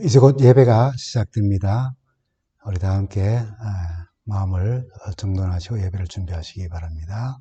이제 곧 예배가 시작됩니다. 우리 다 함께 마음을 정돈하시고 예배를 준비하시기 바랍니다.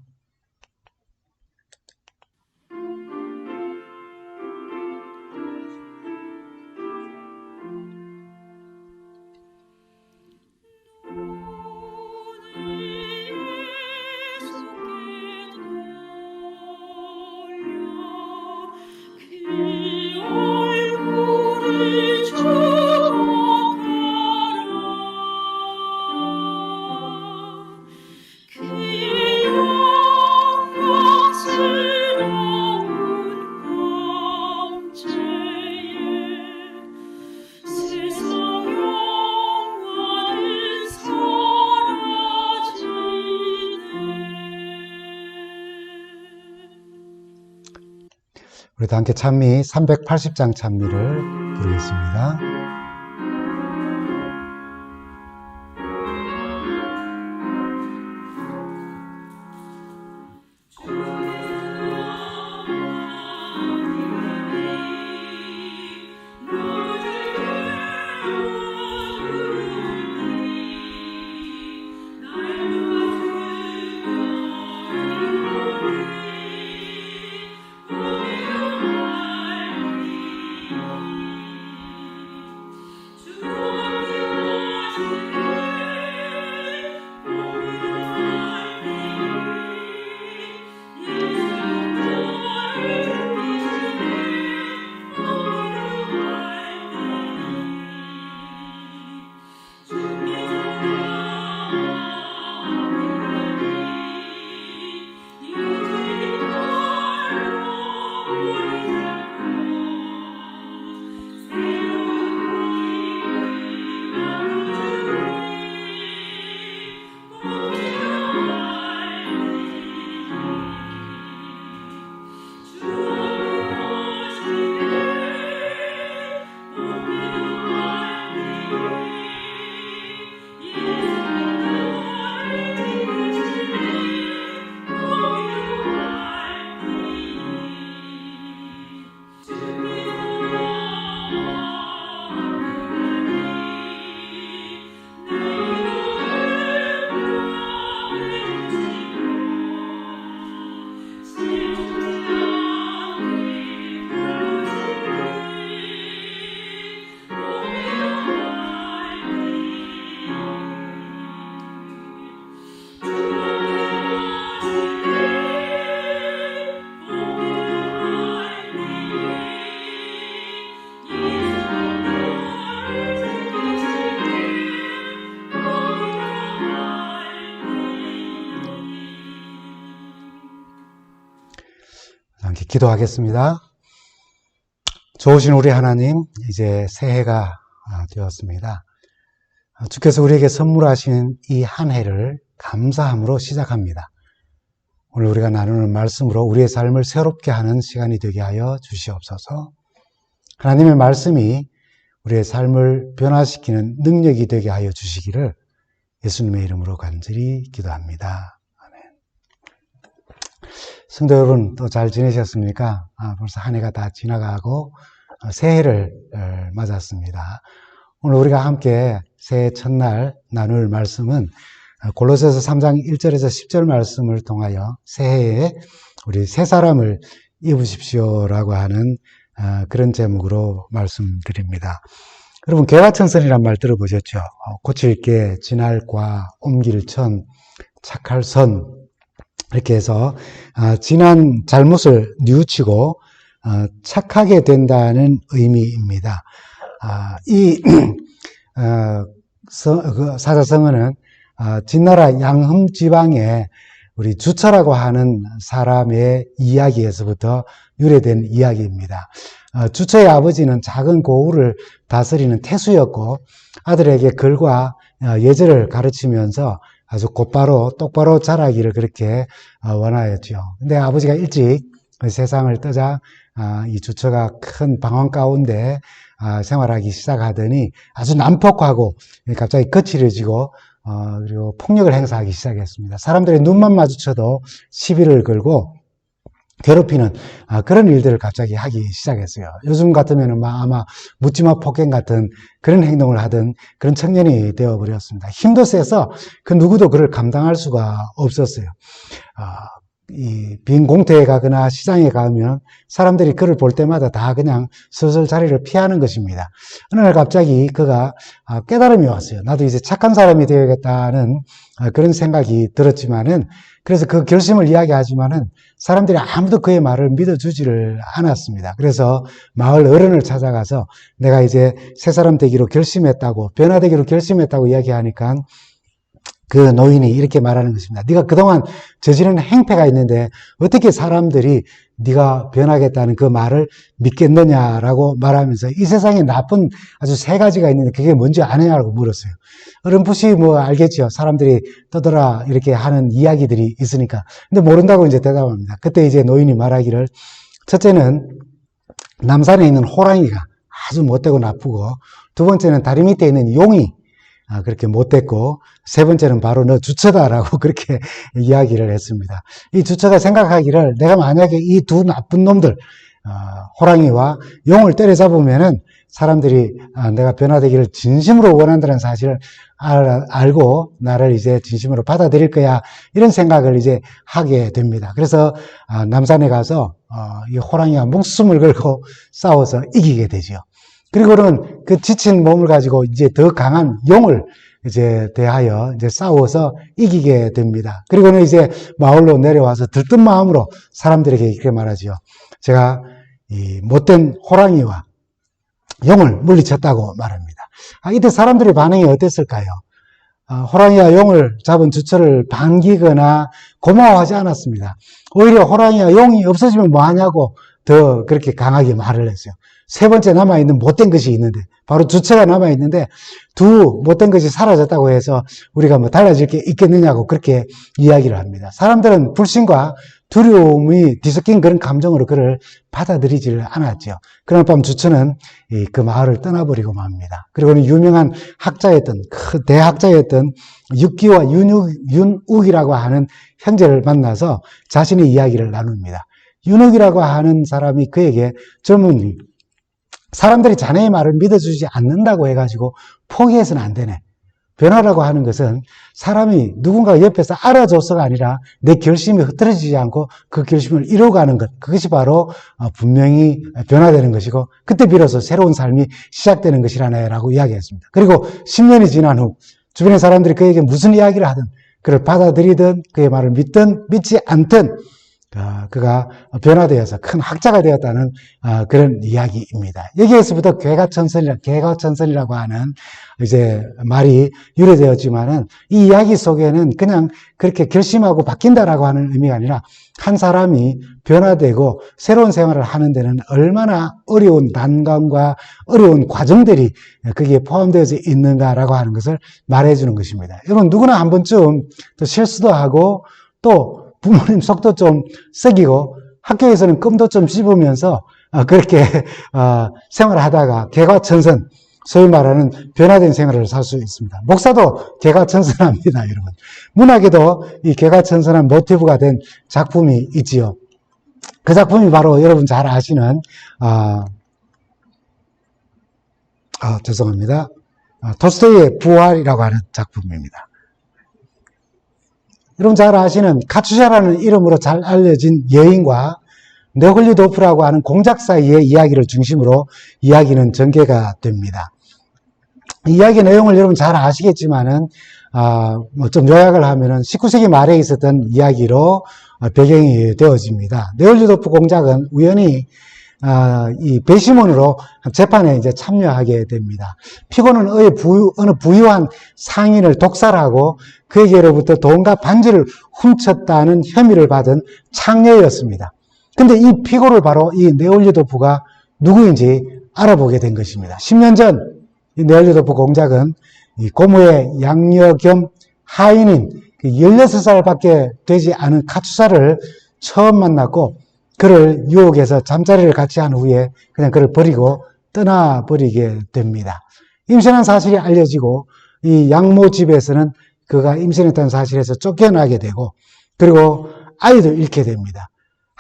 우리 다 함께 찬미 380장 찬미를 부르겠습니다. 함께 기도하겠습니다. 좋으신 우리 하나님, 이제 새해가 되었습니다. 주께서 우리에게 선물하신 이 한 해를 감사함으로 시작합니다. 오늘 우리가 나누는 말씀으로 우리의 삶을 새롭게 하는 시간이 되게 하여 주시옵소서. 하나님의 말씀이 우리의 삶을 변화시키는 능력이 되게 하여 주시기를 예수님의 이름으로 간절히 기도합니다. 성도 여러분, 또 잘 지내셨습니까? 벌써 한 해가 다 지나가고 새해를 맞았습니다. 오늘 우리가 함께 새해 첫날 나눌 말씀은 골로새서 3장 1절에서 10절 말씀을 통하여 새해에 우리 새 사람을 입으십시오라고 하는 그런 제목으로 말씀드립니다. 여러분, 개화천선이란 말 들어보셨죠? 고칠 게, 지날 과, 옮길 천, 착할 선, 이렇게 해서 지난 잘못을 뉘우치고 착하게 된다는 의미입니다. 이 사자성어는 진나라 양흠 지방의 우리 주처라고 하는 사람의 이야기에서부터 유래된 이야기입니다. 주처의 아버지는 작은 고을을 다스리는 태수였고 아들에게 글과 예절을 가르치면서 아주 똑바로 자라기를 그렇게 원하였죠. 근데 아버지가 일찍 세상을 떠자 이 주처가 큰 방황 가운데 생활하기 시작하더니 아주 난폭하고 갑자기 거칠어지고 그리고 폭력을 행사하기 시작했습니다. 사람들의 눈만 마주쳐도 시비를 걸고 괴롭히는 그런 일들을 갑자기 하기 시작했어요. 요즘 같으면은 아마 묻지마 폭행 같은 그런 행동을 하던 그런 청년이 되어버렸습니다. 힘도 세서 그 누구도 그를 감당할 수가 없었어요. 이 빈 공터에 가거나 시장에 가면 사람들이 그를 볼 때마다 다 그냥 슬슬 자리를 피하는 것입니다. 어느 날 갑자기 그가 깨달음이 왔어요. 나도 이제 착한 사람이 되어야겠다는 그런 생각이 들었지만은, 그래서 그 결심을 이야기하지만은 사람들이 아무도 그의 말을 믿어주지를 않았습니다. 그래서 마을 어른을 찾아가서 내가 이제 새 사람 되기로 결심했다고, 변화되기로 결심했다고 이야기하니까 그 노인이 이렇게 말하는 것입니다. 네가 그동안 저지른 행패가 있는데 어떻게 사람들이 네가 변하겠다는 그 말을 믿겠느냐라고 말하면서 이 세상에 나쁜 아주 세 가지가 있는데 그게 뭔지 아느냐고 물었어요. 어렴풋이 알겠죠. 사람들이 떠들어 이렇게 하는 이야기들이 있으니까. 근데 모른다고 이제 대답합니다. 그때 이제 노인이 말하기를, 첫째는 남산에 있는 호랑이가 아주 못되고 나쁘고, 두 번째는 다리 밑에 있는 용이 그렇게 못됐고, 세 번째는 바로 너 주처다라고 그렇게 이야기를 했습니다. 이 주처가 생각하기를 내가 만약에 이 두 나쁜 놈들, 호랑이와 용을 때려잡으면은 사람들이 내가 변화되기를 진심으로 원한다는 사실을 알고 나를 이제 진심으로 받아들일 거야, 이런 생각을 이제 하게 됩니다. 그래서 남산에 가서 이 호랑이와 목숨을 걸고 싸워서 이기게 되죠. 그리고는 그 지친 몸을 가지고 이제 더 강한 용을 이제 대하여 이제 싸워서 이기게 됩니다. 그리고는 이제 마을로 내려와서 들뜬 마음으로 사람들에게 이렇게 말하지요. 제가 이 못된 호랑이와 용을 물리쳤다고 말합니다. 이때 사람들의 반응이 어땠을까요? 호랑이와 용을 잡은 주처를 반기거나 고마워하지 않았습니다. 오히려 호랑이와 용이 없어지면 뭐하냐고 더 그렇게 강하게 말을 했어요. 세 번째 남아있는 못된 것이 있는데, 바로 주체가 남아있는데 두 못된 것이 사라졌다고 해서 우리가 달라질 게 있겠느냐고 그렇게 이야기를 합니다. 사람들은 불신과 두려움이 뒤섞인 그런 감정으로 그를 받아들이지를 않았죠. 그날 밤 주처는 그 마을을 떠나버리고 맙니다. 그리고는 유명한 학자였던, 그 대학자였던 육기와 윤욱이라고 하는 형제를 만나서 자신의 이야기를 나눕니다. 윤욱이라고 하는 사람이 그에게 젊은이, 사람들이 자네의 말을 믿어주지 않는다고 해가지고 포기해서는 안 되네. 변화라고 하는 것은 사람이 누군가 옆에서 알아줘서가 아니라 내 결심이 흐트러지지 않고 그 결심을 이루어가는 것, 그것이 바로 분명히 변화되는 것이고, 그때 비로소 새로운 삶이 시작되는 것이라고 이야기했습니다. 그리고 10년이 지난 후 주변의 사람들이 그에게 무슨 이야기를 하든 그를 받아들이든 그의 말을 믿든 믿지 않든 그가 변화되어서 큰 학자가 되었다는 그런 이야기입니다. 여기에서부터 개과천선이라고 하는 이제 말이 유래되었지만은, 이 이야기 속에는 그냥 그렇게 결심하고 바뀐다라고 하는 의미가 아니라 한 사람이 변화되고 새로운 생활을 하는 데는 얼마나 어려운 난관과 어려운 과정들이 거기에 포함되어져 있는가라고 하는 것을 말해주는 것입니다. 여러분, 누구나 한 번쯤 또 실수도 하고 또 부모님 속도 좀 썩이고 학교에서는 껌도 좀 씹으면서 그렇게 생활하다가 개과천선, 소위 말하는 변화된 생활을 살 수 있습니다. 목사도 개과천선합니다, 여러분. 문학에도 이 개과천선한 모티브가 된 작품이 있지요. 그 작품이 바로 여러분 잘 아시는 죄송합니다. 톨스토이의 부활이라고 하는 작품입니다. 여러분 잘 아시는 카츄샤라는 이름으로 잘 알려진 여인과 네홀리도프라고 하는 공작 사이의 이야기를 중심으로 이야기는 전개가 됩니다. 이 이야기 내용을 여러분 잘 아시겠지만은 좀 요약을 하면은 19세기 말에 있었던 이야기로 배경이 되어집니다. 네홀리도프 공작은 우연히 이 배심원으로 재판에 이제 참여하게 됩니다. 피고는 어느 부유한 상인을 독살하고 그에게로부터 돈과 반지를 훔쳤다는 혐의를 받은 창녀였습니다. 근데 이 피고를 바로 이 네홀리도프가 누구인지 알아보게 된 것입니다. 10년 전 이 네홀리도프 공작은 이 고모의 양녀 겸 하인인 16살밖에 되지 않은 카츄사를 처음 만났고 그를 유혹해서 잠자리를 같이 한 후에 그냥 그를 버리고 떠나버리게 됩니다. 임신한 사실이 알려지고 이 양모 집에서는 그가 임신했다는 사실에서 쫓겨나게 되고, 그리고 아이도 잃게 됩니다.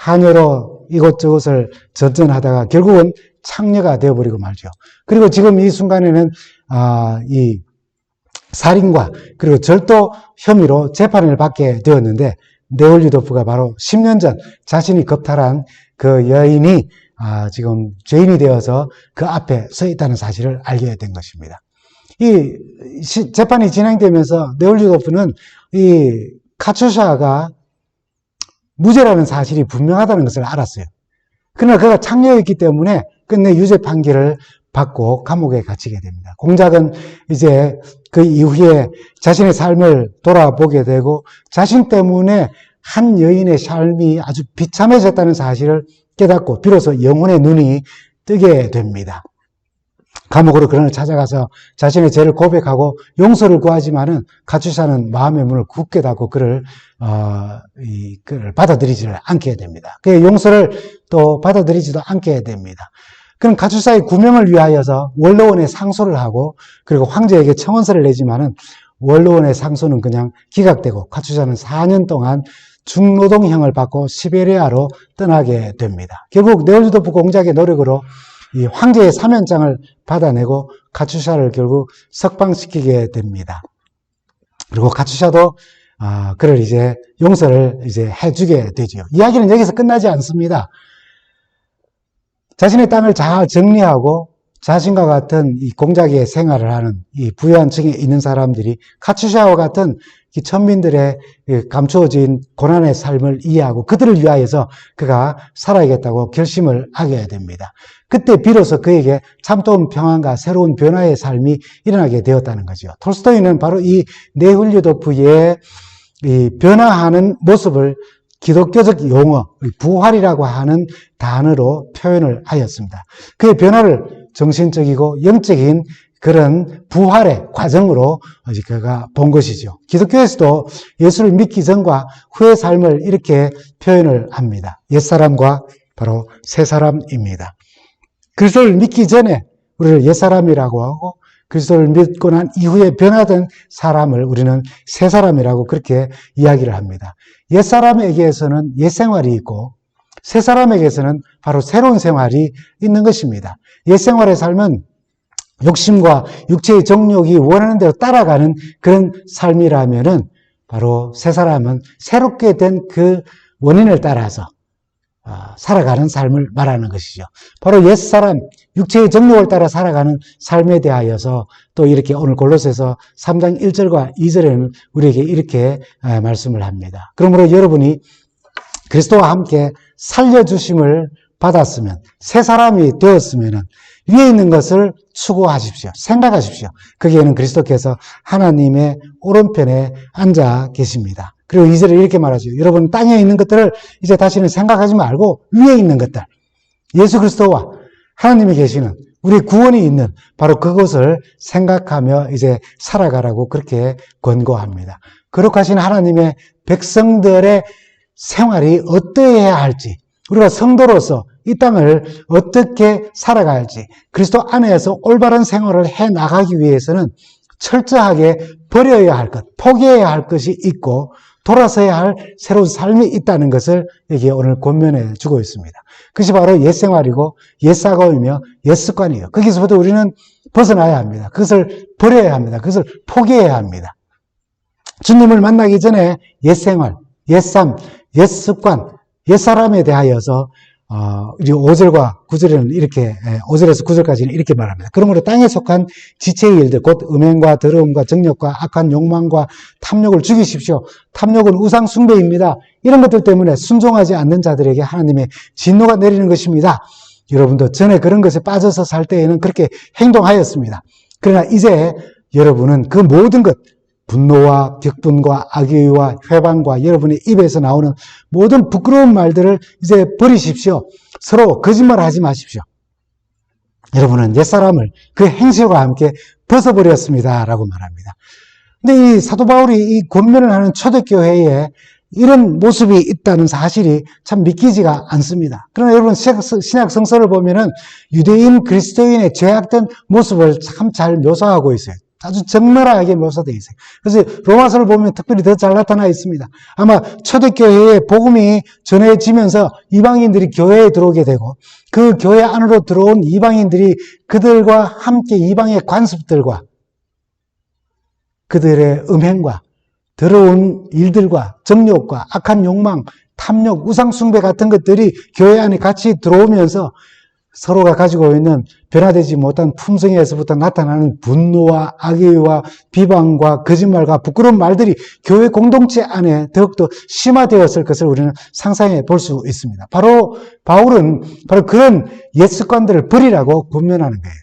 하녀로 이곳저곳을 전전하다가 결국은 창녀가 되어버리고 말죠. 그리고 지금 이 순간에는 이 살인과 그리고 절도 혐의로 재판을 받게 되었는데, 네올유도프가 바로 10년 전 자신이 겁탈한 그 여인이 지금 죄인이 되어서 그 앞에 서 있다는 사실을 알게 된 것입니다. 이 재판이 진행되면서 네올유도프는 이 카츄샤가 무죄라는 사실이 분명하다는 것을 알았어요. 그러나 그가 창녀였기 때문에 끝내 유죄 판결을 받고 감옥에 갇히게 됩니다. 공작은 이제 그 이후에 자신의 삶을 돌아보게 되고 자신 때문에 한 여인의 삶이 아주 비참해졌다는 사실을 깨닫고 비로소 영혼의 눈이 뜨게 됩니다. 감옥으로 그를 찾아가서 자신의 죄를 고백하고 용서를 구하지만은 카츄샤는 마음의 문을 굳게 닫고 그를 받아들이지를 않게 됩니다. 그의 용서를 또 받아들이지도 않게 됩니다. 그는 카츄샤의 구명을 위하여서 원로원에 상소를 하고 그리고 황제에게 청원서를 내지만은 원로원의 상소는 그냥 기각되고 카츄샤는 4년 동안 중노동형을 받고 시베리아로 떠나게 됩니다. 결국 네올유도프 공작의 노력으로 이 황제의 사면장을 받아내고 카츄샤를 결국 석방시키게 됩니다. 그리고 카츄샤도 그를 이제 용서를 이제 해주게 되죠. 이야기는 여기서 끝나지 않습니다. 자신의 땅을 잘 정리하고 자신과 같은 이 공작의 생활을 하는 이 부유한 층에 있는 사람들이 카츄샤와 같은 이 천민들의 감추어진 고난의 삶을 이해하고 그들을 위하여서 그가 살아야겠다고 결심을 하게 됩니다. 그때 비로소 그에게 참다운 평안과 새로운 변화의 삶이 일어나게 되었다는 거죠. 톨스토이는 바로 이 네홀유도프의 이 변화하는 모습을 기독교적 용어, 부활이라고 하는 단어로 표현을 하였습니다. 그의 변화를 정신적이고 영적인 그런 부활의 과정으로 그가 본 것이죠. 기독교에서도 예수를 믿기 전과 후의 삶을 이렇게 표현을 합니다. 옛사람과 바로 새사람입니다. 그리스도를 믿기 전에 우리를 옛사람이라고 하고 그리스도를 믿고 난 이후에 변화된 사람을 우리는 새사람이라고 그렇게 이야기를 합니다. 옛사람에게서는 옛생활이 있고 새사람에게서는 바로 새로운 생활이 있는 것입니다. 옛생활의 삶은 욕심과 육체의 정욕이 원하는 대로 따라가는 그런 삶이라면은 바로 새사람은 새롭게 된 그 원인을 따라서 살아가는 삶을 말하는 것이죠. 바로 옛사람, 육체의 정욕을 따라 살아가는 삶에 대하여서 또 이렇게 오늘 골로새서 3장 1절과 2절에는 우리에게 이렇게 말씀을 합니다. 그러므로 여러분이 그리스도와 함께 살려주심을 받았으면, 새 사람이 되었으면 위에 있는 것을 추구하십시오. 생각하십시오. 거기에는 그리스도께서 하나님의 오른편에 앉아 계십니다. 그리고 2절에 이렇게 말하죠. 여러분 땅에 있는 것들을 이제 다시는 생각하지 말고 위에 있는 것들, 예수 그리스도와 하나님이 계시는 우리 구원이 있는 바로 그것을 생각하며 이제 살아가라고 그렇게 권고합니다. 거룩하신 하나님의 백성들의 생활이 어떠해야 할지, 우리가 성도로서 이 땅을 어떻게 살아가야 할지, 그리스도 안에서 올바른 생활을 해 나가기 위해서는 철저하게 버려야 할 것, 포기해야 할 것이 있고 돌아서야 할 새로운 삶이 있다는 것을 여기에 오늘 권면해 주고 있습니다. 그것이 바로 옛생활이고 옛사고이며 옛습관이에요. 거기서부터 우리는 벗어나야 합니다. 그것을 버려야 합니다. 그것을 포기해야 합니다. 주님을 만나기 전에 옛생활, 옛삶, 옛습관, 옛사람에 대하여서 우리 5절과 9절에는 이렇게 5절에서 9절까지는 이렇게 말합니다. 그러므로 땅에 속한 지체의 일들 곧 음행과 더러움과 정욕과 악한 욕망과 탐욕을 죽이십시오. 탐욕은 우상 숭배입니다. 이런 것들 때문에 순종하지 않는 자들에게 하나님의 진노가 내리는 것입니다. 여러분도 전에 그런 것에 빠져서 살 때에는 그렇게 행동하였습니다. 그러나 이제 여러분은 그 모든 것, 분노와 격분과 악의와 회방과 여러분의 입에서 나오는 모든 부끄러운 말들을 이제 버리십시오. 서로 거짓말하지 마십시오. 여러분은 옛사람을 그 행실과 함께 벗어버렸습니다. 라고 말합니다. 근데 이 사도 바울이 이 권면을 하는 초대교회에 이런 모습이 있다는 사실이 참 믿기지가 않습니다. 그러나 여러분 신약 성서를 보면은 유대인 그리스도인의 죄악된 모습을 참 잘 묘사하고 있어요. 아주 적나라하게 묘사되어 있어요. 그래서 로마서를 보면 특별히 더 잘 나타나 있습니다. 아마 초대교회에 복음이 전해지면서 이방인들이 교회에 들어오게 되고 그 교회 안으로 들어온 이방인들이 그들과 함께 이방의 관습들과 그들의 음행과 더러운 일들과 정욕과 악한 욕망, 탐욕, 우상숭배 같은 것들이 교회 안에 같이 들어오면서 서로가 가지고 있는 변화되지 못한 품성에서부터 나타나는 분노와 악의와 비방과 거짓말과 부끄러운 말들이 교회 공동체 안에 더욱더 심화되었을 것을 우리는 상상해 볼 수 있습니다. 바로 바울은 바로 그런 옛 습관들을 버리라고 권면하는 거예요.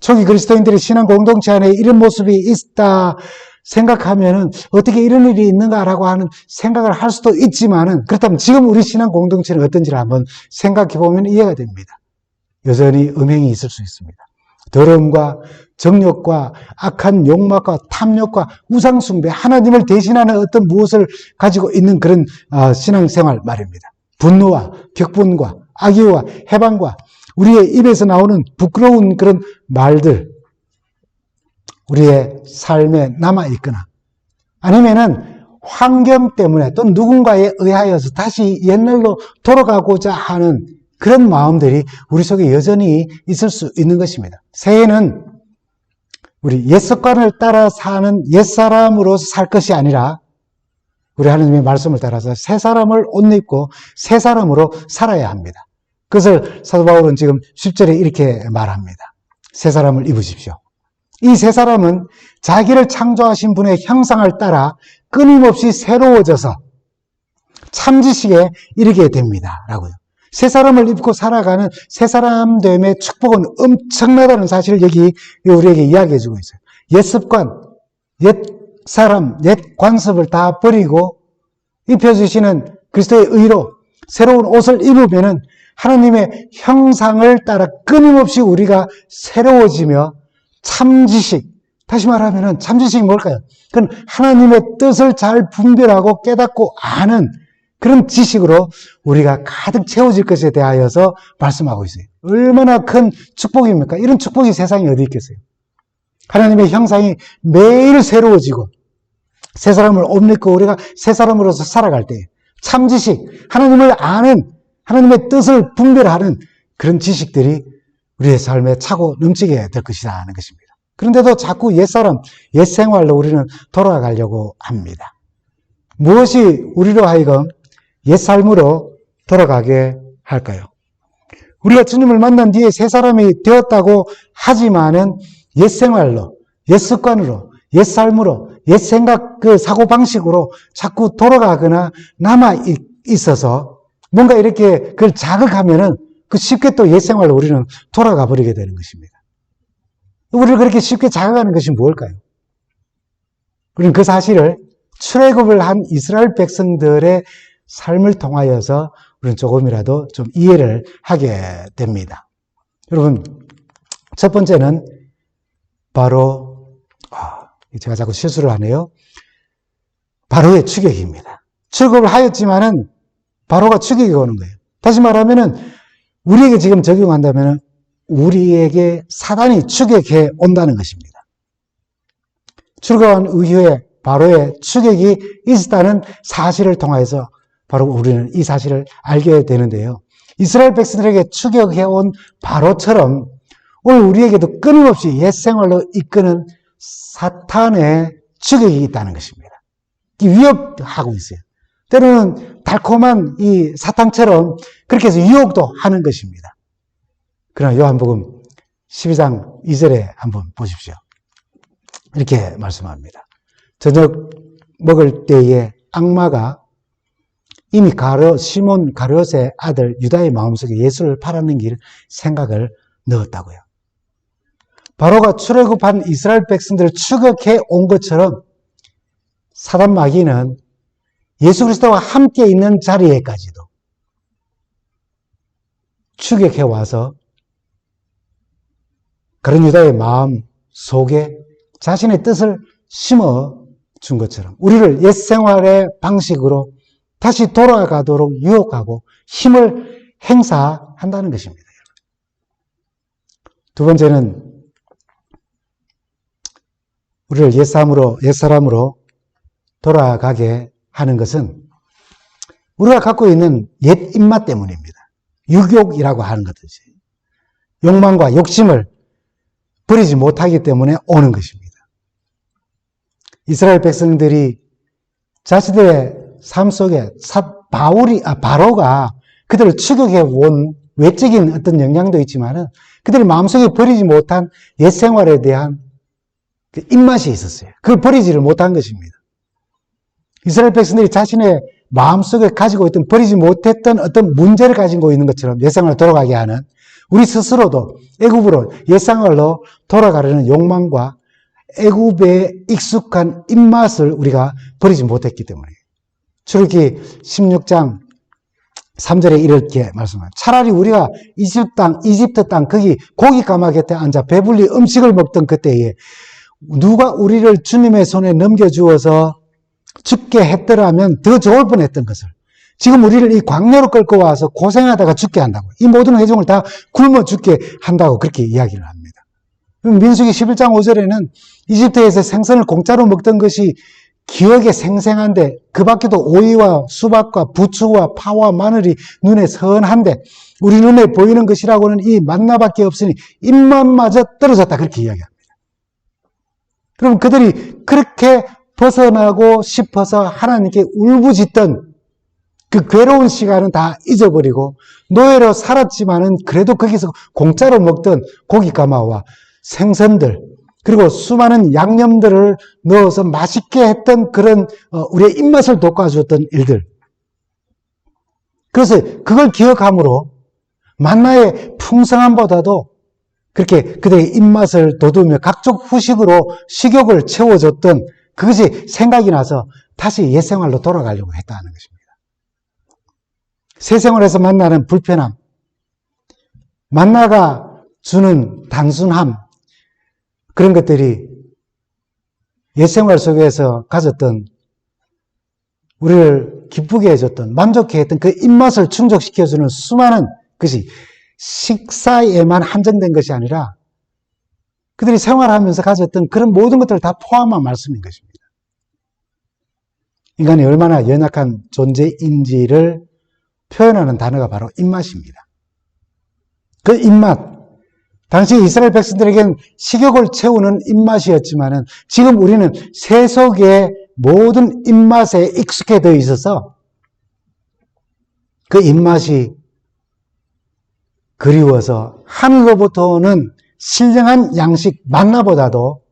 초기 그리스도인들의 신앙 공동체 안에 이런 모습이 있다 생각하면은 어떻게 이런 일이 있는가라고 하는 생각을 할 수도 있지만은 그렇다면 지금 우리 신앙 공동체는 어떤지를 한번 생각해 보면 이해가 됩니다. 여전히 음행이 있을 수 있습니다. 더러움과 정욕과 악한 욕망과 탐욕과 우상숭배, 하나님을 대신하는 어떤 무엇을 가지고 있는 그런 신앙생활 말입니다. 분노와 격분과 악의와 해방과 우리의 입에서 나오는 부끄러운 그런 말들, 우리의 삶에 남아있거나 아니면은 환경 때문에 또 누군가에 의하여서 다시 옛날로 돌아가고자 하는 그런 마음들이 우리 속에 여전히 있을 수 있는 것입니다. 새해는 우리 옛 습관을 따라 사는 옛사람으로서 살 것이 아니라 우리 하나님의 말씀을 따라서 새 사람을 옷 입고 새 사람으로 살아야 합니다. 그것을 사도 바울은 지금 10절에 이렇게 말합니다. 새 사람을 입으십시오. 이 새 사람은 자기를 창조하신 분의 형상을 따라 끊임없이 새로워져서 참지식에 이르게 됩니다. 라고요. 새 사람을 입고 살아가는 새 사람 됨의 축복은 엄청나다는 사실을 여기 우리에게 이야기해 주고 있어요. 옛 습관, 옛 사람, 옛 관습을 다 버리고 입혀주시는 그리스도의 의로 새로운 옷을 입으면은 하나님의 형상을 따라 끊임없이 우리가 새로워지며 참지식, 다시 말하면 참지식이 뭘까요? 그건 하나님의 뜻을 잘 분별하고 깨닫고 아는 그런 지식으로 우리가 가득 채워질 것에 대하여서 말씀하고 있어요. 얼마나 큰 축복입니까? 이런 축복이 세상에 어디 있겠어요? 하나님의 형상이 매일 새로워지고 새 사람을 옷 입고 우리가 새 사람으로서 살아갈 때 참지식, 하나님을 아는 하나님의 뜻을 분별하는 그런 지식들이 우리의 삶에 차고 넘치게 될 것이다 하는 것입니다. 그런데도 자꾸 옛사람, 옛생활로 우리는 돌아가려고 합니다. 무엇이 우리로 하여금 옛삶으로 돌아가게 할까요? 우리가 주님을 만난 뒤에 새 사람이 되었다고 하지만은 옛생활로, 옛습관으로, 옛삶으로, 옛생각, 그 사고방식으로 자꾸 돌아가거나 남아있어서 뭔가 이렇게 그걸 자극하면은 그 쉽게 또 옛생활로 우리는 돌아가 버리게 되는 것입니다. 우리를 그렇게 쉽게 자극하는 것이 무엇일까요? 우리는 그 사실을 출애굽을 한 이스라엘 백성들의 삶을 통하여서 우리는 조금이라도 좀 이해를 하게 됩니다. 여러분, 첫 번째는 바로 제가 자꾸 실수를 하네요. 바로의 추격입니다. 출애굽을 하였지만은 바로가 추격이 오는 거예요. 다시 말하면은 우리에게 지금 적용한다면은 우리에게 사단이 추격해 온다는 것입니다. 출애굽한 이후에 바로의 추격이 있었다는 사실을 통해서 바로 우리는 이 사실을 알게 되는데요. 이스라엘 백성들에게 추격해온 바로처럼 오늘 우리에게도 끊임없이 옛생활로 이끄는 사탄의 추격이 있다는 것입니다. 위협하고 있어요. 때로는 달콤한 이 사탕처럼 그렇게 해서 유혹도 하는 것입니다. 그러나 요한복음 12장 2절에 한번 보십시오. 이렇게 말씀합니다. 저녁 먹을 때에 악마가 이미 시몬 가룟의 아들 유다의 마음속에 예수를 팔아는 길 생각을 넣었다고요. 바로가 출애굽한 이스라엘 백성들을 추격해 온 것처럼 사단 마귀는 예수 그리스도와 함께 있는 자리에까지도 추격해 와서 그런 유다의 마음 속에 자신의 뜻을 심어 준 것처럼 우리를 옛 생활의 방식으로 다시 돌아가도록 유혹하고 힘을 행사한다는 것입니다. 두 번째는 우리를 옛사람으로 돌아가게 하는 것은 우리가 갖고 있는 옛 입맛 때문입니다. 육욕이라고 하는 것이지. 욕망과 욕심을 버리지 못하기 때문에 오는 것입니다. 이스라엘 백성들이 자신들의 삶 속에 바로가 그들을 추격해 온 외적인 어떤 영향도 있지만은 그들이 마음속에 버리지 못한 옛 생활에 대한 그 입맛이 있었어요. 그걸 버리지를 못한 것입니다. 이스라엘 백성들이 자신의 마음속에 가지고 있던 버리지 못했던 어떤 문제를 가지고 있는 것처럼 옛 생활로 돌아가게 하는 우리 스스로도 애굽으로 옛 생활로 돌아가려는 욕망과 애굽의 익숙한 입맛을 우리가 버리지 못했기 때문이에요. 출애굽기 16장 3절에 이렇게 말씀합니다. 차라리 우리가 이집트 땅 거기 고기 가마 곁에 앉아 배불리 음식을 먹던 그때에 누가 우리를 주님의 손에 넘겨주어서 죽게 했더라면 더 좋을 뻔했던 것을 지금 우리를 이 광야로 끌고 와서 고생하다가 죽게 한다고, 이 모든 회중을 다 굶어 죽게 한다고 그렇게 이야기를 합니다. 민수기 11장 5절에는 이집트에서 생선을 공짜로 먹던 것이 기억에 생생한데 그 밖에도 오이와 수박과 부추와 파와 마늘이 눈에 선한데 우리 눈에 보이는 것이라고는 이 만나밖에 없으니 입맛마저 떨어졌다, 그렇게 이야기합니다. 그럼 그들이 그렇게 벗어나고 싶어서 하나님께 울부짖던 그 괴로운 시간은 다 잊어버리고 노예로 살았지만은 그래도 거기서 공짜로 먹던 고기 가마와 생선들 그리고 수많은 양념들을 넣어서 맛있게 했던 그런 우리의 입맛을 돋궈주었던 일들. 그래서 그걸 기억함으로 만나의 풍성함보다도 그렇게 그들의 입맛을 돋우며 각종 후식으로 식욕을 채워줬던 그것이 생각이 나서 다시 옛 생활로 돌아가려고 했다는 것입니다. 새 생활에서 만나는 불편함, 만나가 주는 단순함, 그런 것들이 옛 생활 속에서 가졌던 우리를 기쁘게 해줬던, 만족해 했던 그 입맛을 충족시켜주는 수많은 것이 식사에만 한정된 것이 아니라 그들이 생활하면서 가졌던 그런 모든 것들을 다 포함한 말씀인 것입니다. 인간이 얼마나 연약한 존재인지를 표현하는 단어가 바로 입맛입니다. 그 입맛, 당시 이스라엘 백성들에게는 식욕을 채우는 입맛이었지만은 지금 우리는 세속의 모든 입맛에 익숙해져 있어서 그 입맛이 그리워서 하늘로부터 오는 신령한 양식 만나보다도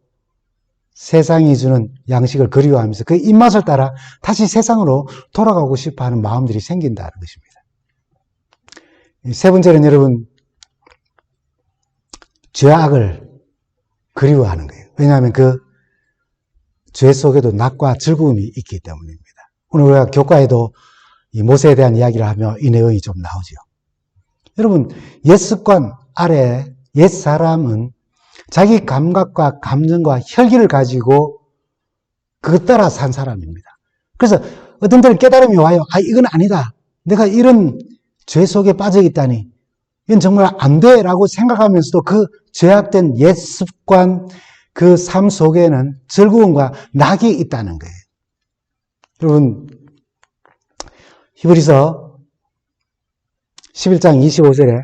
세상이 주는 양식을 그리워하면서 그 입맛을 따라 다시 세상으로 돌아가고 싶어하는 마음들이 생긴다는 것입니다. 세 번째는 여러분, 죄악을 그리워하는 거예요. 왜냐하면 그 죄 속에도 낙과 즐거움이 있기 때문입니다. 오늘 우리가 교과에도 이 모세에 대한 이야기를 하며 이 내용이 좀 나오죠. 여러분, 옛 습관 아래 옛 사람은 자기 감각과 감정과 혈기를 가지고 그것 따라 산 사람입니다. 그래서 어떤 때는 깨달음이 와요. 아, 이건 아니다. 내가 이런 죄 속에 빠져 있다니. 이건 정말 안 돼. 라고 생각하면서도 그 죄악된 옛 습관, 그 삶 속에는 즐거움과 낙이 있다는 거예요. 여러분, 히브리서 11장 25절에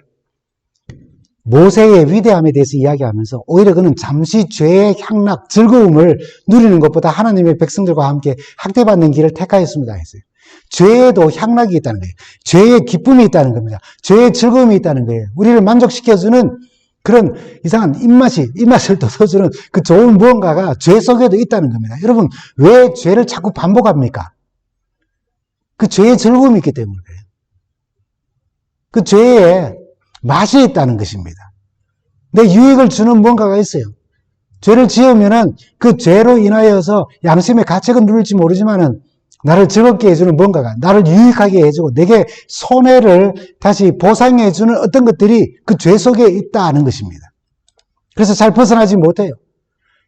모세의 위대함에 대해서 이야기하면서 오히려 그는 잠시 죄의 향락, 즐거움을 누리는 것보다 하나님의 백성들과 함께 학대받는 길을 택하였습니다 했어요. 죄에도 향락이 있다는 거예요. 죄의 기쁨이 있다는 겁니다. 죄의 즐거움이 있다는 거예요. 우리를 만족시켜주는 그런 이상한 입맛을 돋워주는 그 좋은 무언가가 죄 속에도 있다는 겁니다. 여러분, 왜 죄를 자꾸 반복합니까? 그 죄의 즐거움이 있기 때문에 그래요. 그 죄에 맛이 있다는 것입니다. 내 유익을 주는 무언가가 있어요. 죄를 지으면은 그 죄로 인하여서 양심의 가책은 누릴지 모르지만은 나를 즐겁게 해주는 뭔가가, 나를 유익하게 해주고 내게 손해를 다시 보상해주는 어떤 것들이 그 죄 속에 있다는 것입니다. 그래서 잘 벗어나지 못해요.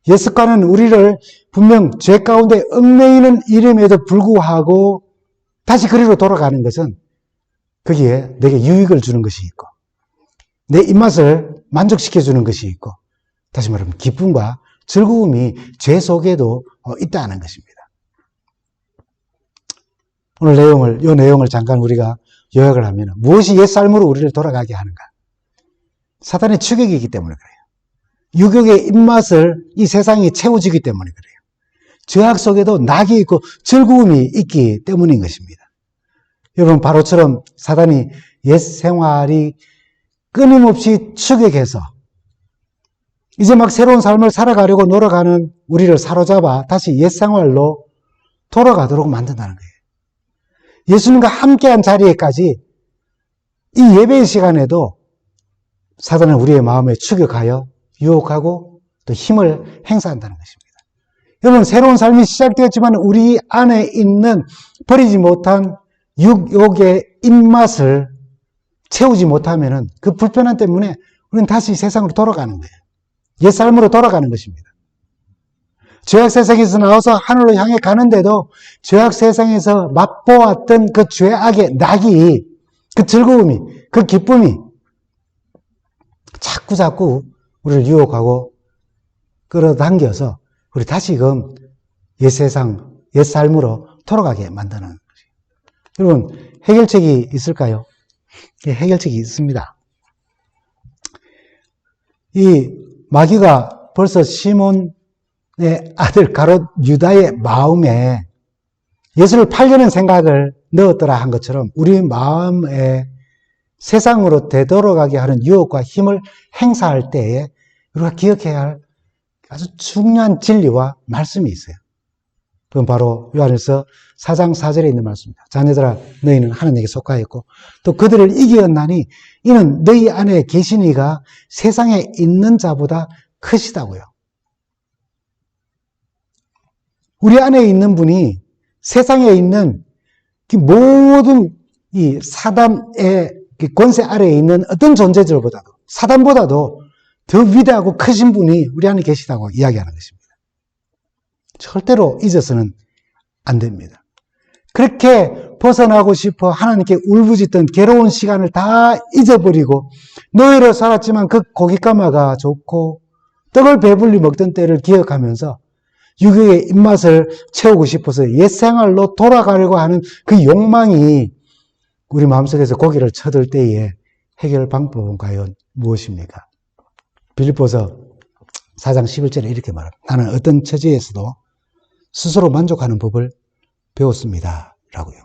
옛 습관은 우리를 분명 죄 가운데 얽매이는 일임에도 불구하고 다시 그리로 돌아가는 것은 거기에 내게 유익을 주는 것이 있고 내 입맛을 만족시켜주는 것이 있고 다시 말하면 기쁨과 즐거움이 죄 속에도 있다는 것입니다. 오늘 이 내용을 잠깐 우리가 요약을 하면 무엇이 옛삶으로 우리를 돌아가게 하는가? 사단의 추격이기 때문에 그래요. 유혹의 입맛을 이 세상이 채워주기 때문에 그래요. 죄악 속에도 낙이 있고 즐거움이 있기 때문인 것입니다. 여러분, 바로처럼 사단이 옛 생활이 끊임없이 추격해서 이제 막 새로운 삶을 살아가려고 노력하는 우리를 사로잡아 다시 옛 생활로 돌아가도록 만든다는 거예요. 예수님과 함께한 자리에까지 이 예배의 시간에도 사단은 우리의 마음에 추격하여 유혹하고 또 힘을 행사한다는 것입니다. 여러분, 새로운 삶이 시작되었지만 우리 안에 있는 버리지 못한 유혹의 입맛을 채우지 못하면 그 불편함 때문에 우리는 다시 세상으로 돌아가는 거예요. 옛삶으로 돌아가는 것입니다. 죄악 세상에서 나와서 하늘로 향해 가는데도 죄악 세상에서 맛보았던 그 죄악의 낙이, 그 즐거움이, 그 기쁨이 자꾸 우리를 유혹하고 끌어당겨서 우리 다시금 옛세상, 옛삶으로 돌아가게 만드는 것이에요. 여러분, 해결책이 있을까요? 해결책이 있습니다. 이 마귀가 벌써 시몬의 아들 가롯 유다의 마음에 예수를 팔려는 생각을 넣었더라 한 것처럼 우리 마음에 세상으로 되돌아가게 하는 유혹과 힘을 행사할 때에 우리가 기억해야 할 아주 중요한 진리와 말씀이 있어요. 그건 바로 요한일서 4장 4절에 있는 말씀입니다. 자녀들아, 너희는 하나님에게 속하였고 또 그들을 이기었나니 이는 너희 안에 계신 이가 세상에 있는 자보다 크시다고요. 우리 안에 있는 분이 세상에 있는 모든 이 사단의 권세 아래에 있는 어떤 존재들보다도, 사단보다도 더 위대하고 크신 분이 우리 안에 계시다고 이야기하는 것입니다. 절대로 잊어서는 안 됩니다. 그렇게 벗어나고 싶어 하나님께 울부짖던 괴로운 시간을 다 잊어버리고 노예로 살았지만 그 고깃가마가 좋고 떡을 배불리 먹던 때를 기억하면서 유교의 입맛을 채우고 싶어서 옛생활로 돌아가려고 하는 그 욕망이 우리 마음속에서 고개를 쳐들 때에 해결 방법은 과연 무엇입니까? 빌립보서 4장 11절에 이렇게 말합니다. 나는 어떤 처지에서도 스스로 만족하는 법을 배웠습니다. 라고요.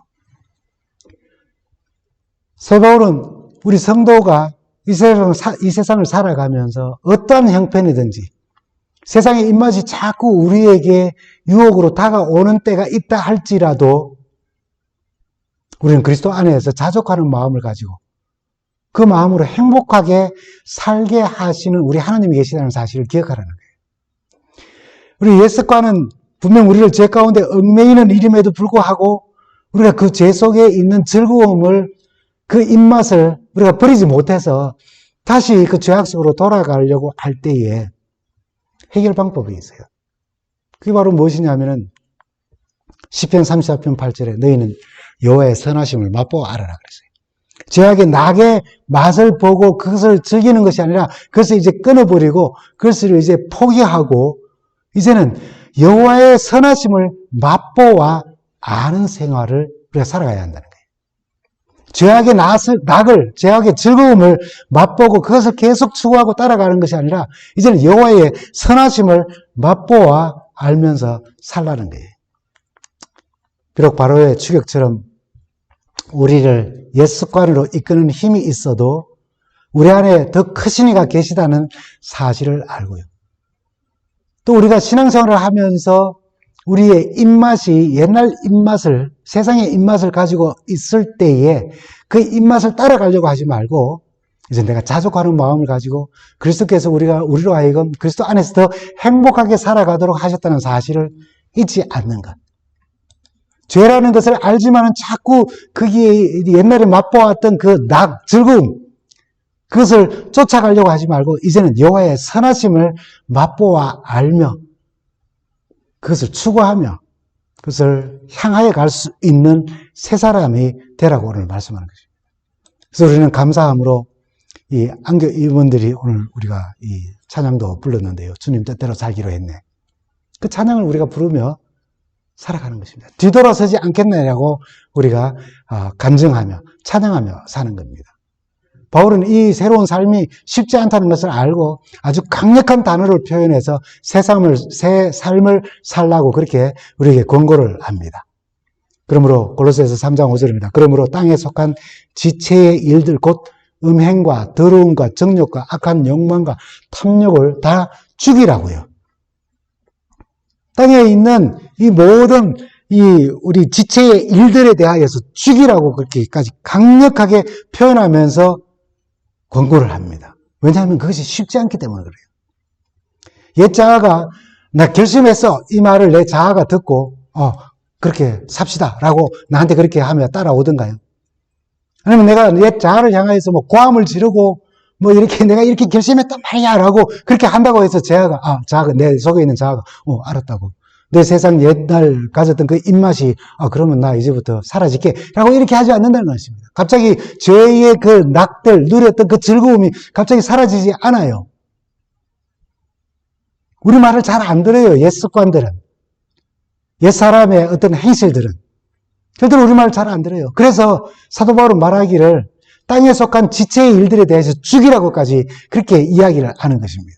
사바울은 우리 성도가 이 세상을 살아가면서 어떠한 형편이든지 세상의 입맛이 자꾸 우리에게 유혹으로 다가오는 때가 있다 할지라도 우리는 그리스도 안에서 자족하는 마음을 가지고 그 마음으로 행복하게 살게 하시는 우리 하나님이 계시다는 사실을 기억하라는 거예요. 우리 옛 습관은 분명 우리를 죄 가운데 얽매이는 일임에도 불구하고 우리가 그 죄 속에 있는 즐거움을, 그 입맛을 우리가 버리지 못해서 다시 그 죄악 속으로 돌아가려고 할 때에 해결 방법이 있어요. 그게 바로 무엇이냐면은 시편 34편 8절에 너희는 여호와의 선하심을 맛보아 알아라 그랬어요. 죄악의 낙의 맛을 보고 그것을 즐기는 것이 아니라 그것을 이제 끊어버리고 그것을 이제 포기하고 이제는 여호와의 선하심을 맛보아 아는 생활을 우리가 살아가야 한다는 거예요. 죄악의 낙을, 죄악의 즐거움을 맛보고 그것을 계속 추구하고 따라가는 것이 아니라 이제는 여호와의 선하심을 맛보아 알면서 살라는 거예요. 비록 바로의 추격처럼 우리를 옛 습관으로 이끄는 힘이 있어도 우리 안에 더 크신 이가 계시다는 사실을 알고요. 또 우리가 신앙생활을 하면서 우리의 입맛이 옛날 입맛을, 세상의 입맛을 가지고 있을 때에 그 입맛을 따라가려고 하지 말고 이제 내가 자족하는 마음을 가지고 그리스도께서 우리로 하여금 그리스도 안에서 더 행복하게 살아가도록 하셨다는 사실을 잊지 않는 것. 죄라는 것을 알지만은 자꾸 거기에 옛날에 맛보았던 그 즐거움, 그것을 쫓아가려고 하지 말고 이제는 여호와의 선하심을 맛보아 알며 그것을 추구하며 그것을 향하여 갈 수 있는 새 사람이 되라고 오늘 말씀하는 것입니다. 그래서 우리는 감사함으로 이 안교 임원들이 오늘 우리가 이 찬양도 불렀는데요. 주님 뜻대로 살기로 했네. 그 찬양을 우리가 부르며 살아가는 것입니다. 뒤돌아서지 않겠네라고 우리가 간증하며 찬양하며 사는 겁니다. 바울은 이 새로운 삶이 쉽지 않다는 것을 알고 아주 강력한 단어를 표현해서 새 삶을 살라고 그렇게 우리에게 권고를 합니다. 그러므로 골로새서 3장 5절입니다. 그러므로 땅에 속한 지체의 일들 곧 음행과 더러움과 정욕과 악한 욕망과 탐욕을 다 죽이라고요. 땅에 있는 이 모든 우리 지체의 일들에 대하여서 죽이라고 그렇게까지 강력하게 표현하면서 권고를 합니다. 왜냐하면 그것이 쉽지 않기 때문에 그래요. 옛 자아가 나 결심했어 이 말을 내 자아가 듣고 그렇게 삽시다 라고 나한테 그렇게 하며 따라오던가요? 아니면 내가 옛 자아를 향하여서 고함을 지르고 이렇게 내가 이렇게 결심했단 말이야 라고 그렇게 한다고 해서 자아가 내 속에 있는 자아가 알았다고 내 세상 옛날 가졌던 그 입맛이 그러면 나 이제부터 사라질게 라고 이렇게 하지 않는다는 것입니다. 갑자기 죄의 그 낙들 누렸던 그 즐거움이 갑자기 사라지지 않아요. 우리 말을 잘 안 들어요. 옛 습관들은, 옛 사람의 어떤 행실들은 절대로 우리 말을 잘 안 들어요. 그래서 사도 바울은 말하기를 땅에 속한 지체의 일들에 대해서 죽이라고까지 그렇게 이야기를 하는 것입니다.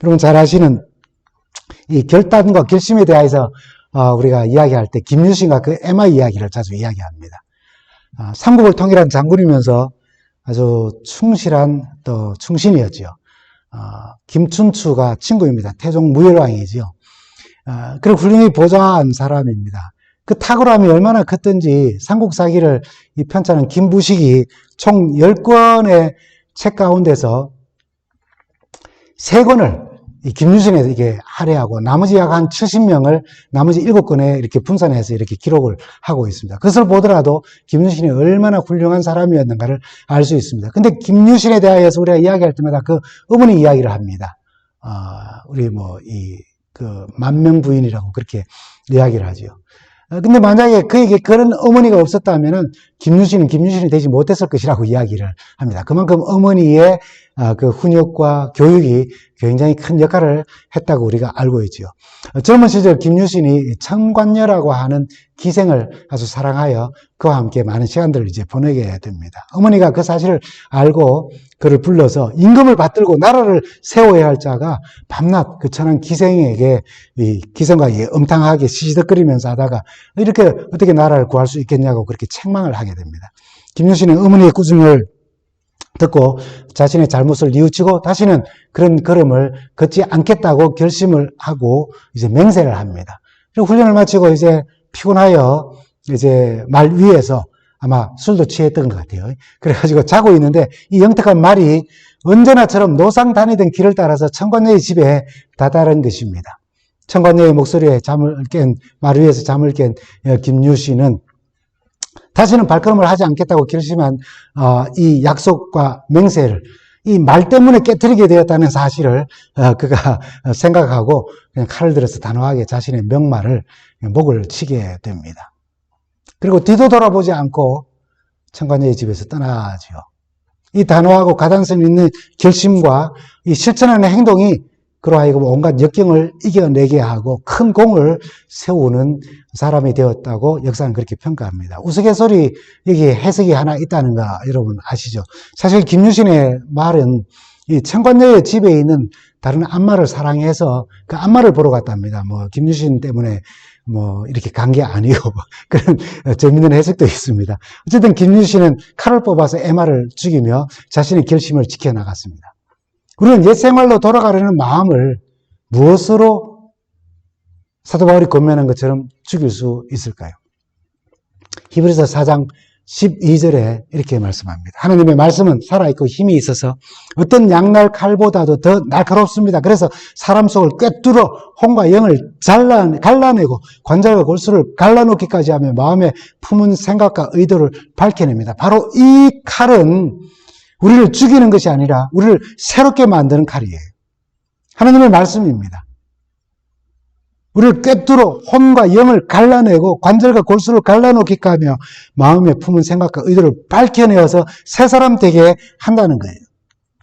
여러분 잘 아시는 이 결단과 결심에 대해서 우리가 이야기할 때 김유신과 그 에마 이야기를 자주 이야기합니다. 삼국을 통일한 장군이면서 아주 충실한 또 충신이었죠. 김춘추가 친구입니다. 태종 무열왕이죠. 그리고 훌륭히 보좌한 사람입니다. 그 탁월함이 얼마나 컸던지 삼국사기를 이 편찬한 김부식이 총 10권의 책 가운데서 3권을 이 김유신에게 할애하고 나머지 약 한 70명을 나머지 7권에 이렇게 분산해서 이렇게 기록을 하고 있습니다. 그것을 보더라도 김유신이 얼마나 훌륭한 사람이었는가를 알 수 있습니다. 근데 김유신에 대하여서 우리가 이야기할 때마다 그 어머니 이야기를 합니다. 우리 그 만명부인이라고 그렇게 이야기를 하죠. 근데 만약에 그에게 그런 어머니가 없었다면은 김유신이 되지 못했을 것이라고 이야기를 합니다. 그만큼 어머니의 그 훈육과 교육이 굉장히 큰 역할을 했다고 우리가 알고 있죠. 젊은 시절 김유신이 청관녀라고 하는 기생을 아주 사랑하여 그와 함께 많은 시간들을 이제 보내게 됩니다. 어머니가 그 사실을 알고 그를 불러서 임금을 받들고 나라를 세워야 할 자가 밤낮 그 천한 기생에게 이 기생과 음탕하게 시시덕거리면서 하다가 이렇게 어떻게 나라를 구할 수 있겠냐고 그렇게 책망을 하게 됩니다. 김유신은 어머니의 꾸중을 듣고 자신의 잘못을 뉘우치고 다시는 그런 걸음을 걷지 않겠다고 결심을 하고 이제 맹세를 합니다. 그리고 훈련을 마치고 이제 피곤하여 이제 말 위에서 아마 술도 취했던 것 같아요. 그래가지고 자고 있는데 이 영특한 말이 언제나처럼 노상 다니던 길을 따라서 청관녀의 집에 다다른 것입니다. 청관녀의 목소리에 말 위에서 잠을 깬 김유신은 다시는 발걸음을 하지 않겠다고 결심한 이 약속과 맹세를 이 말 때문에 깨뜨리게 되었다는 사실을 그가 생각하고 그냥 칼을 들어서 단호하게 자신의 명말을 목을 치게 됩니다. 그리고 뒤도 돌아보지 않고 청관녀의 집에서 떠나죠. 이 단호하고 가단성 있는 결심과 이 실천하는 행동이 그로 하여금 온갖 역경을 이겨내게 하고 큰 공을 세우는 사람이 되었다고 역사는 그렇게 평가합니다. 우스갯소리 여기에 해석이 하나 있다는 거 여러분 아시죠? 사실 김유신의 말은 이 청관녀의 집에 있는 다른 안마를 사랑해서 그 안마를 보러 갔답니다. 김유신 때문에 이렇게 간 게 아니고 그런 재밌는 해석도 있습니다. 어쨌든 김유신은 칼을 뽑아서 에마를 죽이며 자신의 결심을 지켜나갔습니다. 우리는 옛 생활로 돌아가려는 마음을 무엇으로 사도 바울이 권면한 것처럼 죽일 수 있을까요? 히브리서 4장 12절에 이렇게 말씀합니다. 하나님의 말씀은 살아있고 힘이 있어서 어떤 양날 칼보다도 더 날카롭습니다. 그래서 사람 속을 꿰뚫어 혼과 영을 갈라내고 관절과 골수를 갈라놓기까지 하며 마음에 품은 생각과 의도를 밝혀냅니다. 바로 이 칼은 우리를 죽이는 것이 아니라 우리를 새롭게 만드는 칼이에요. 하나님의 말씀입니다. 우리를 꿰뚫어 혼과 영을 갈라내고 관절과 골수를 갈라놓기까 하며 마음에 품은 생각과 의도를 밝혀내어서 새 사람 되게 한다는 거예요.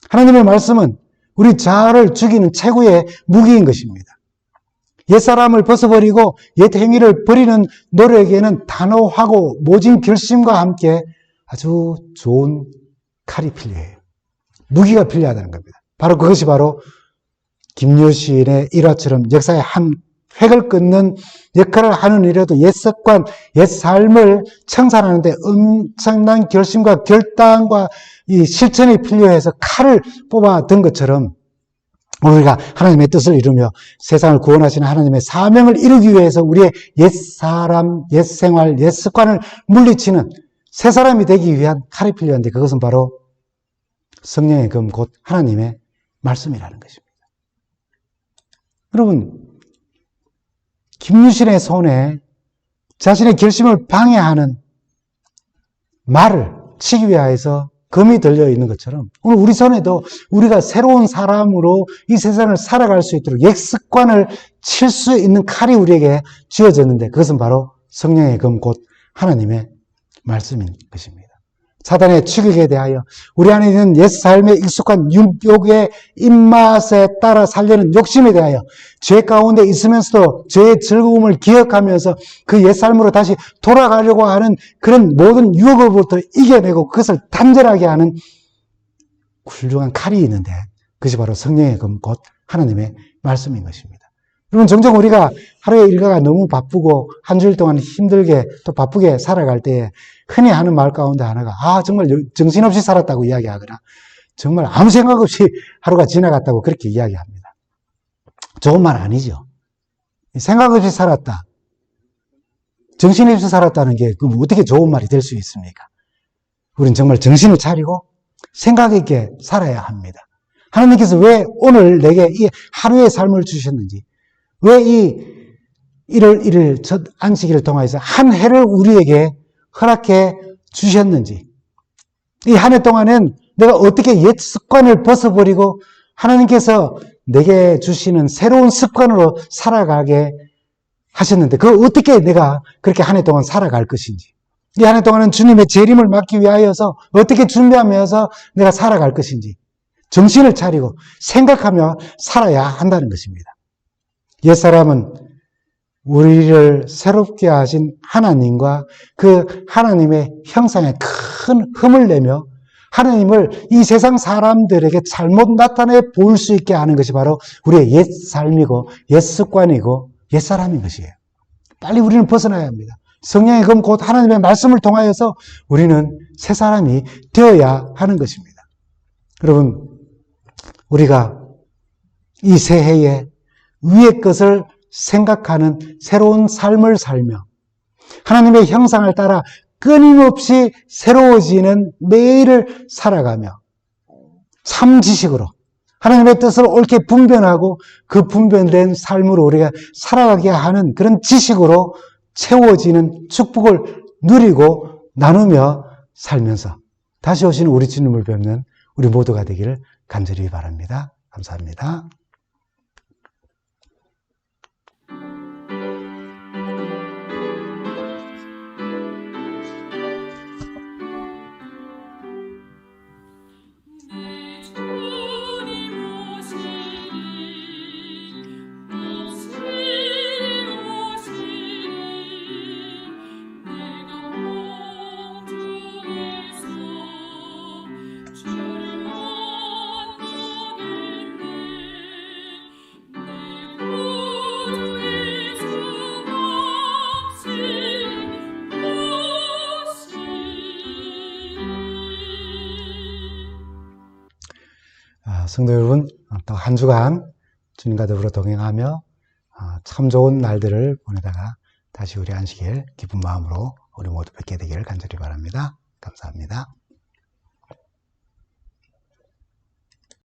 하나님의 말씀은 우리 자아를 죽이는 최고의 무기인 것입니다. 옛사람을 벗어버리고 옛 행위를 버리는 노력에는 단호하고 모진 결심과 함께 아주 좋은 칼이 필요해요. 무기가 필요하다는 겁니다. 바로 그것이 바로 김유 시인의 일화처럼 역사의 한 획을 끊는 역할을 하는 일에도 옛 습관, 옛 삶을 청산하는데 엄청난 결심과 결단과 이 실천이 필요해서 칼을 뽑아든 것처럼 우리가 하나님의 뜻을 이루며 세상을 구원하시는 하나님의 사명을 이루기 위해서 우리의 옛 사람, 옛 생활, 옛 습관을 물리치는 새 사람이 되기 위한 칼이 필요한데 그것은 바로 성령의 금 곧 하나님의 말씀이라는 것입니다. 여러분, 김유신의 손에 자신의 결심을 방해하는 말을 치기 위하여서 금이 들려 있는 것처럼 오늘 우리 손에도 우리가 새로운 사람으로 이 세상을 살아갈 수 있도록 옛 습관을 칠 수 있는 칼이 우리에게 쥐어졌는데 그것은 바로 성령의 금 곧 하나님의 말씀인 것입니다. 사단의 추격에 대하여 우리 안에 있는 옛 삶의 익숙한 육욕의 입맛에 따라 살려는 욕심에 대하여 죄 가운데 있으면서도 죄의 즐거움을 기억하면서 그 옛 삶으로 다시 돌아가려고 하는 그런 모든 유혹으로부터 이겨내고 그것을 단절하게 하는 훌륭한 칼이 있는데 그것이 바로 성령의 금 곧 하나님의 말씀인 것입니다. 여러분, 종종 우리가 하루의 일과가 너무 바쁘고 한 주일 동안 힘들게 또 바쁘게 살아갈 때에 흔히 하는 말 가운데 하나가 정말 정신없이 살았다고 이야기하거나 정말 아무 생각 없이 하루가 지나갔다고 그렇게 이야기합니다. 좋은 말 아니죠. 생각 없이 살았다. 정신없이 살았다는 게 그럼 어떻게 좋은 말이 될 수 있습니까? 우리는 정말 정신을 차리고 생각 있게 살아야 합니다. 하나님께서 왜 오늘 내게 이 하루의 삶을 주셨는지 왜 이 1월 1일 첫 안식일을 통해서 한 해를 우리에게 허락해 주셨는지 이 한 해 동안은 내가 어떻게 옛 습관을 벗어버리고 하나님께서 내게 주시는 새로운 습관으로 살아가게 하셨는데 그걸 어떻게 내가 그렇게 한 해 동안 살아갈 것인지 이 한 해 동안은 주님의 재림을 막기 위하여서 어떻게 준비하면서 내가 살아갈 것인지 정신을 차리고 생각하며 살아야 한다는 것입니다. 옛사람은 우리를 새롭게 하신 하나님과 그 하나님의 형상에 큰 흠을 내며 하나님을 이 세상 사람들에게 잘못 나타내 보일 수 있게 하는 것이 바로 우리의 옛 삶이고 옛 습관이고 옛 사람인 것이에요. 빨리 우리는 벗어나야 합니다. 성령의 금 곧 하나님의 말씀을 통하여서 우리는 새 사람이 되어야 하는 것입니다. 여러분, 우리가 이 새해에 위의 것을 생각하는 새로운 삶을 살며 하나님의 형상을 따라 끊임없이 새로워지는 매일을 살아가며 참지식으로 하나님의 뜻을 옳게 분별하고 그 분별된 삶으로 우리가 살아가게 하는 그런 지식으로 채워지는 축복을 누리고 나누며 살면서 다시 오시는 우리 주님을 뵙는 우리 모두가 되기를 간절히 바랍니다. 감사합니다. 성도 여러분, 또 한 주간 주님과 더불어 동행하며 참 좋은 날들을 보내다가 다시 우리 안식일 기쁜 마음으로 우리 모두 뵙게 되기를 간절히 바랍니다. 감사합니다.